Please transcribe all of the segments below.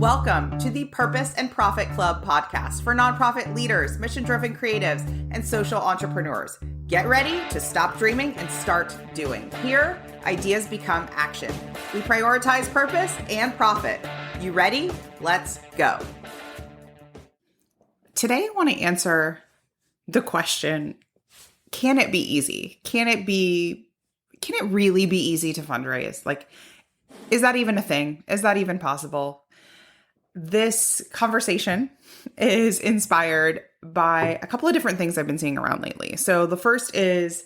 Welcome to the Purpose and Profit Club podcast for nonprofit leaders, mission-driven creatives, and social entrepreneurs. Get ready to stop dreaming and start doing. Here, ideas become action. We prioritize purpose and profit. You ready? Let's go. Today, I want to answer the question, can it be easy? Can it really be easy to fundraise? Like, is that even a thing? Is that even possible? This conversation is inspired by a couple of different things I've been seeing around lately. So the first is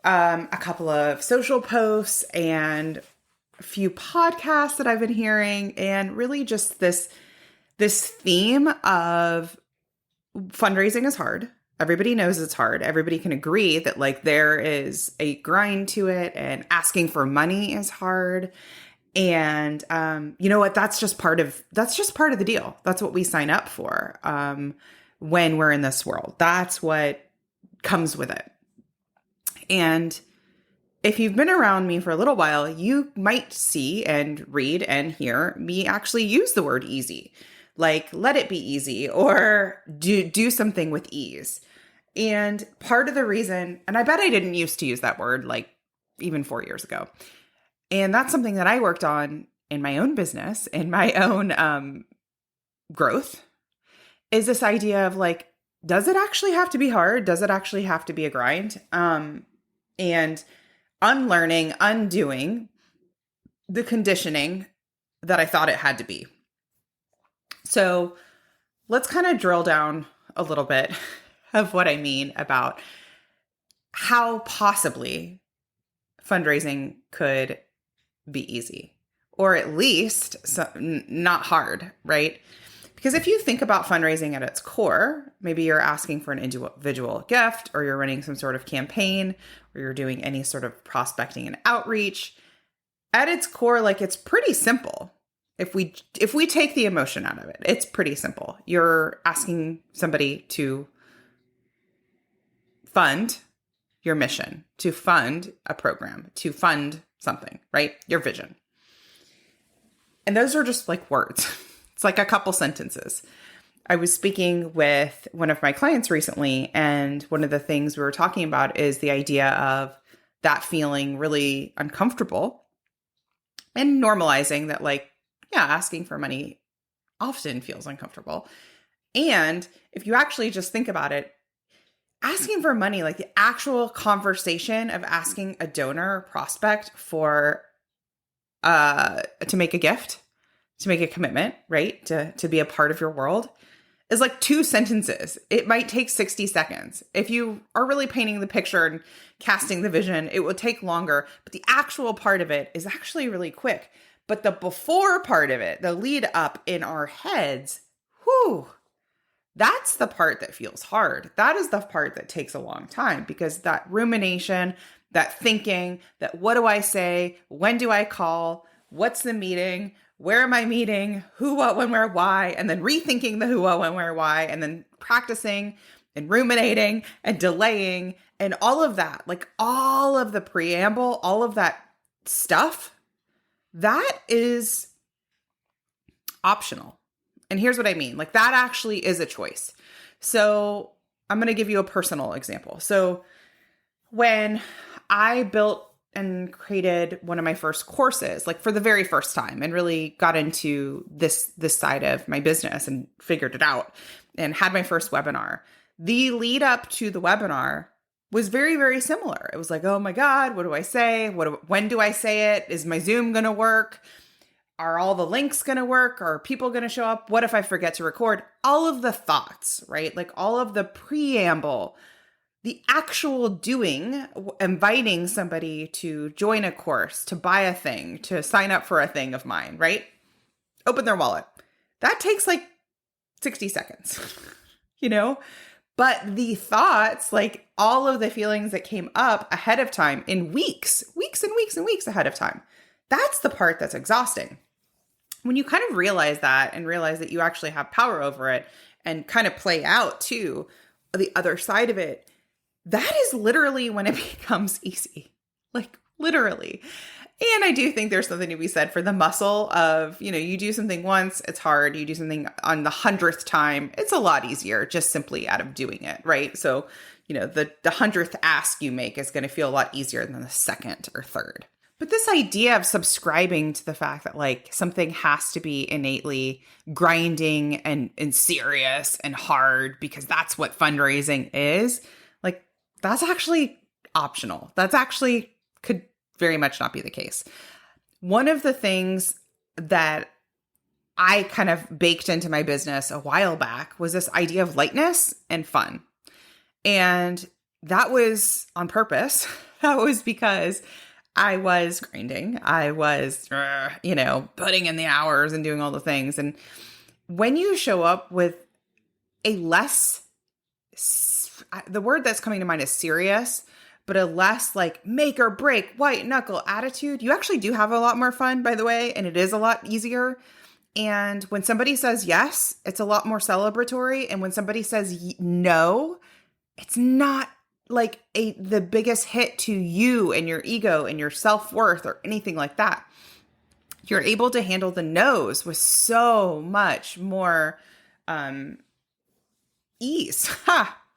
a couple of social posts and a few podcasts that I've been hearing, and really just this theme of fundraising is hard. Everybody knows it's hard. Everybody can agree that like there is a grind to it, and asking for money is hard. And you know what? That's just part of the deal. That's what we sign up for when we're in this world. That's what comes with it. And if you've been around me for a little while, you might see and read and hear me actually use the word easy, like let it be easy or do something with ease. And part of the reason, and I bet I didn't used to use that word like even 4 years ago. And that's something that I worked on in my own business, in my own growth, is this idea of like, does it actually have to be hard? Does it actually have to be a grind? And unlearning, undoing the conditioning that I thought it had to be. So let's kind of drill down a little bit of what I mean about how possibly fundraising could be easy, or at least not hard, right? Because if you think about fundraising at its core, maybe you're asking for an individual gift, or you're running some sort of campaign, or you're doing any sort of prospecting and outreach. At its core, like it's pretty simple. If we take the emotion out of it, it's pretty simple. You're asking somebody to fund your mission, to fund a program, to fund something, right? Your vision. And those are just like words. It's like a couple sentences. I was speaking with one of my clients recently, and one of the things we were talking about is the idea of that feeling really uncomfortable and normalizing that, like, yeah, asking for money often feels uncomfortable. And if you actually just think about it, asking for money, like the actual conversation of asking a donor or prospect for to make a gift, to make a commitment, right? To be a part of your world is like 2 sentences. It might take 60 seconds. If you are really painting the picture and casting the vision, it will take longer, but the actual part of it is actually really quick. But the before part of it, the lead up in our heads, that's the part that feels hard. That is the part that takes a long time, because that rumination, that thinking, that what do I say? When do I call? What's the meeting? Where am I meeting? Who, what, when, where, why? And then rethinking the who, what, when, where, why, and then practicing and ruminating and delaying and all of that, like all of the preamble, all of that stuff, that is optional. And here's what I mean. Like that actually is a choice. So I'm going to give you a personal example. So when I built and created one of my first courses, like for the very first time, and really got into this side of my business and figured it out and had my first webinar, the lead up to the webinar was very, very similar. It was like, oh my God, what do I say? When do I say it? Is my Zoom going to work? Are all the links going to work? Are people going to show up? What if I forget to record? All of the thoughts, right? Like all of the preamble, the actual doing, inviting somebody to join a course, to buy a thing, to sign up for a thing of mine, right? Open their wallet. That takes like 60 seconds, you know? But the thoughts, like all of the feelings that came up ahead of time in weeks and weeks and weeks ahead of time, that's the part that's exhausting. When you kind of realize that and realize that you actually have power over it and kind of play out too the other side of it, that is literally when it becomes easy, like literally. And I do think there's something to be said for the muscle of, you do something once, it's hard. You do something on the 100th time, it's a lot easier just simply out of doing it, right? So, the 100th ask you make is going to feel a lot easier than the second or third. But this idea of subscribing to the fact that like something has to be innately grinding and serious and hard because that's what fundraising is, like that's actually optional. That's actually could very much not be the case. One of the things that I kind of baked into my business a while back was this idea of lightness and fun. And that was on purpose. That was because I was grinding. I was, putting in the hours and doing all the things. And when you show up with a less, the word that's coming to mind is serious, but a less like make or break, white knuckle attitude, you actually do have a lot more fun, by the way, and it is a lot easier. And when somebody says yes, it's a lot more celebratory. And when somebody says no, it's not like the biggest hit to you and your ego and your self-worth or anything like that. You're able to handle the no's with so much more ease.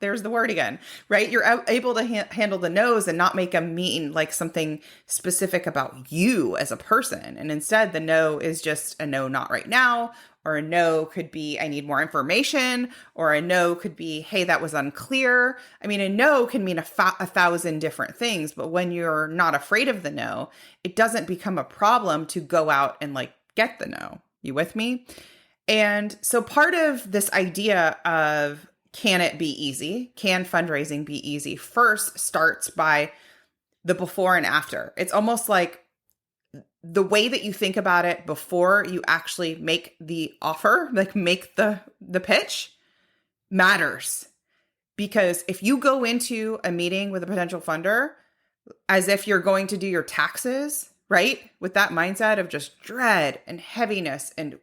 There's the word again, right? You're able to handle the no's and not make them mean like something specific about you as a person. And instead, the no is just a no, not right now. Or a no could be, I need more information. Or a no could be, hey, that was unclear. I mean, a no can mean a thousand different things. But when you're not afraid of the no, it doesn't become a problem to go out and like get the no. You with me? And so part of this idea of can it be easy? Can fundraising be easy? First starts by the before and after. It's almost like the way that you think about it before you actually make the offer, like make the pitch, matters. Because if you go into a meeting with a potential funder as if you're going to do your taxes, right? With that mindset of just dread and heaviness and,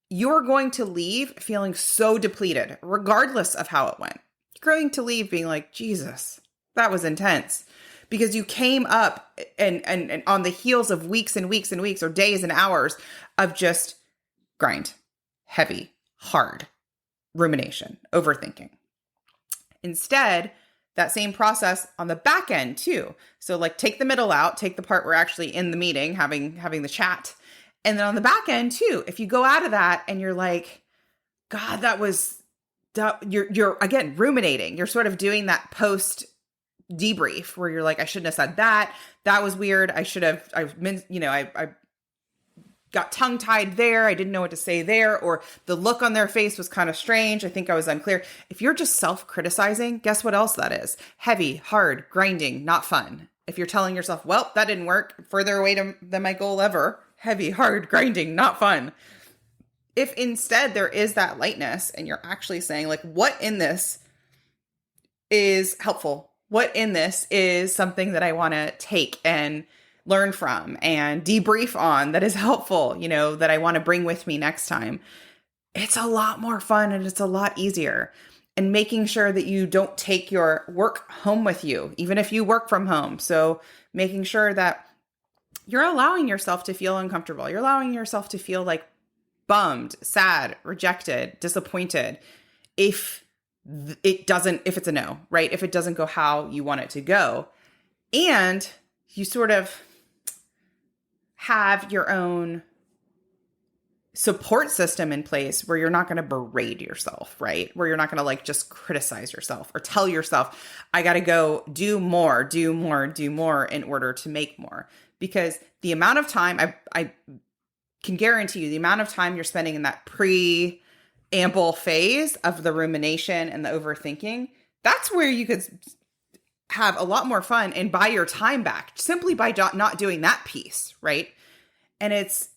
you're going to leave feeling so depleted, regardless of how it went. You're going to leave being like, Jesus, that was intense. Because you came up and on the heels of weeks and weeks and weeks or days and hours of just grind, heavy, hard, rumination, overthinking. Instead, that same process on the back end too. So like take the middle out, take the part where actually in the meeting, having the chat. And then on the back end too, if you go out of that and you're like, God, you're again, ruminating. You're sort of doing that post debrief where you're like, I shouldn't have said that. That was weird. I got tongue tied there. I didn't know what to say there. Or the look on their face was kind of strange. I think I was unclear. If you're just self-criticizing, guess what else that is? Heavy, hard, grinding, not fun. If you're telling yourself, well, that didn't work, further away than my goal ever. Heavy, hard, grinding, not fun. If instead there is that lightness and you're actually saying like, what in this is helpful? What in this is something that I want to take and learn from and debrief on that is helpful, that I want to bring with me next time. It's a lot more fun and it's a lot easier. And making sure that you don't take your work home with you, even if you work from home. So making sure that you're allowing yourself to feel uncomfortable. You're allowing yourself to feel like bummed, sad, rejected, disappointed if it's a no, right? If it doesn't go how you want it to go. And you sort of have your own support system in place where you're not going to berate yourself, right? Where you're not going to like just criticize yourself or tell yourself, I got to go do more in order to make more. Because the amount of time, I can guarantee you, the amount of time you're spending in that preamble phase of the rumination and the overthinking, that's where you could have a lot more fun and buy your time back simply by not doing that piece, right? And it's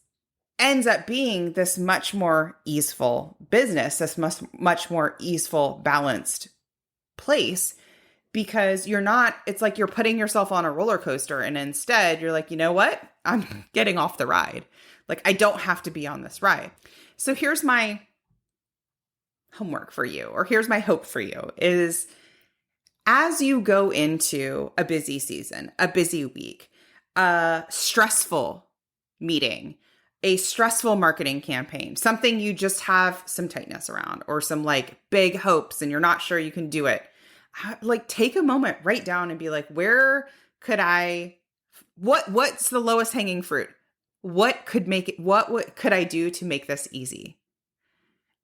ends up being this much more easeful business, this much more easeful, balanced place, because it's like you're putting yourself on a roller coaster and instead you're like, you know what? I'm getting off the ride. Like, I don't have to be on this ride. So here's my homework for you, or here's my hope for you, is as you go into a busy season, a busy week, a stressful meeting, a stressful marketing campaign, something you just have some tightness around or some like big hopes and you're not sure you can do it. Like take a moment, write down and be like, where could what's the lowest hanging fruit? What could I do to make this easy?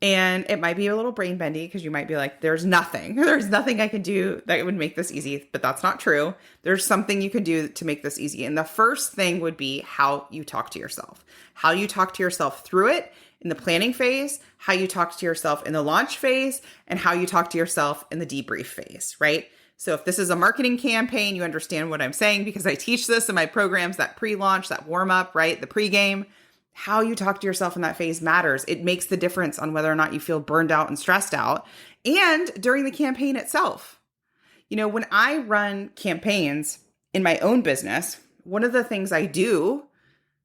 And it might be a little brain bendy because you might be like, there's nothing I can do that would make this easy, but that's not true. There's something you can do to make this easy. And the first thing would be how you talk to yourself, how you talk to yourself through it in the planning phase, how you talk to yourself in the launch phase, and how you talk to yourself in the debrief phase, right? So if this is a marketing campaign, you understand what I'm saying because I teach this in my programs, that pre-launch, that warm up, right? The pre-game. How you talk to yourself in that phase matters. It makes the difference on whether or not you feel burned out and stressed out and during the campaign itself. You know, when I run campaigns in my own business, one of the things I do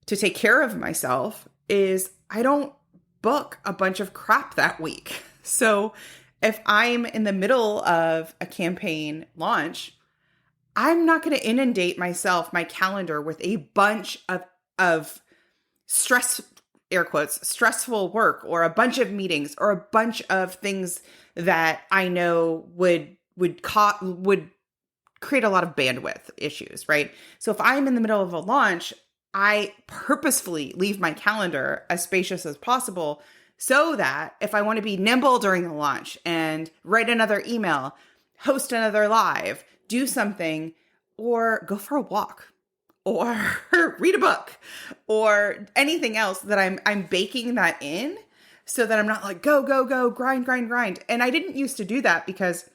to take care of myself is I don't book a bunch of crap that week. So if I'm in the middle of a campaign launch, I'm not going to inundate my calendar with a bunch of air quotes, stressful work or a bunch of meetings or a bunch of things that I know would create a lot of bandwidth issues, right? So if I'm in the middle of a launch, I purposefully leave my calendar as spacious as possible so that if I want to be nimble during the launch and write another email, host another live, do something, or go for a walk, or read a book or anything else that I'm baking that in so that I'm not like, go, grind. And I didn't used to do that because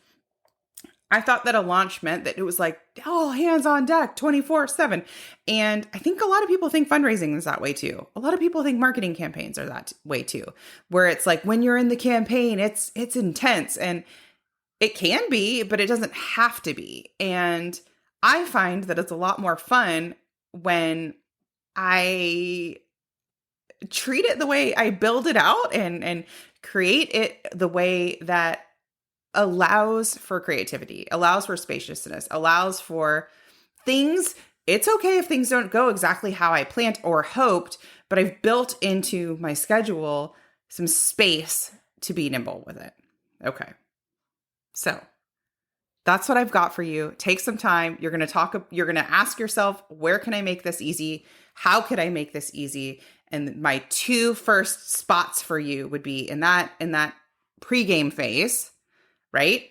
I thought that a launch meant that it was like, all hands on deck 24/7. And I think a lot of people think fundraising is that way too. A lot of people think marketing campaigns are that way too, where it's like when you're in the campaign, it's intense and it can be, but it doesn't have to be. And I find that it's a lot more fun when I treat it the way I build it out and create it the way that allows for creativity, allows for spaciousness, allows for things. It's okay if things don't go exactly how I planned or hoped, but I've built into my schedule some space to be nimble with it. Okay. So that's what I've got for you. Take some time. You're going to ask yourself, where can I make this easy? How could I make this easy? And my two first spots for you would be in that pregame phase, right?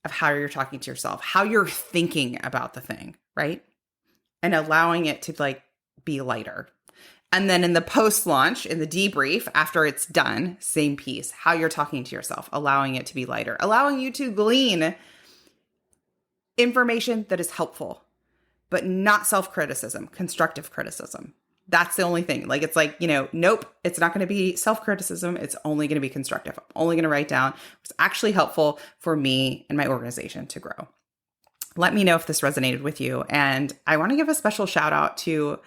Of how you're talking to yourself, how you're thinking about the thing, right? And allowing it to like be lighter. And then in the post-launch, in the debrief, after it's done, same piece, how you're talking to yourself, allowing it to be lighter, allowing you to glean information that is helpful, but not self-criticism, constructive criticism. That's the only thing. Like, it's like, nope, it's not going to be self-criticism. It's only going to be constructive. I'm only going to write down what's actually helpful for me and my organization to grow. Let me know if this resonated with you. And I want to give a special shout out to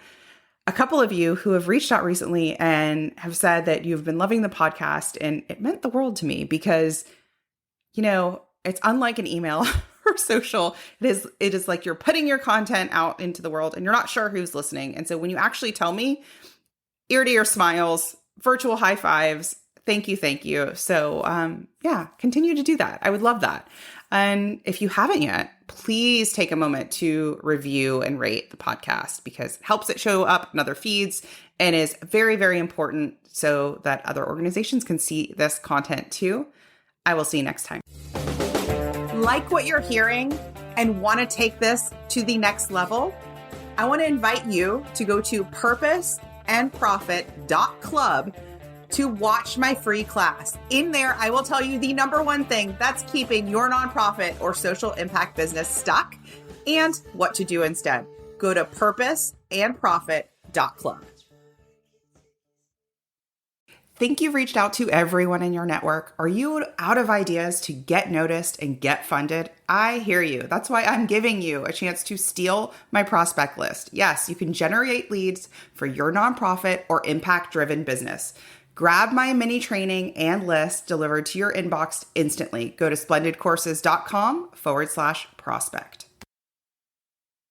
a couple of you who have reached out recently and have said that you've been loving the podcast. And it meant the world to me because, it's unlike an email or social. It is like you're putting your content out into the world and you're not sure who's listening. And so when you actually tell me, ear to ear smiles, virtual high fives, thank you. So continue to do that. I would love that. And if you haven't yet, please take a moment to review and rate the podcast because it helps it show up in other feeds and is very, very important so that other organizations can see this content too. I will see you next time. Like what you're hearing and want to take this to the next level? I want to invite you to go to purposeandprofit.club to watch my free class. In there, I will tell you the number one thing that's keeping your nonprofit or social impact business stuck and what to do instead. Go to purposeandprofit.club. Think you've reached out to everyone in your network? Are you out of ideas to get noticed and get funded? I hear you. That's why I'm giving you a chance to steal my prospect list. Yes, you can generate leads for your nonprofit or impact-driven business. Grab my mini training and list delivered to your inbox instantly. Go to splendidcourses.com/prospect.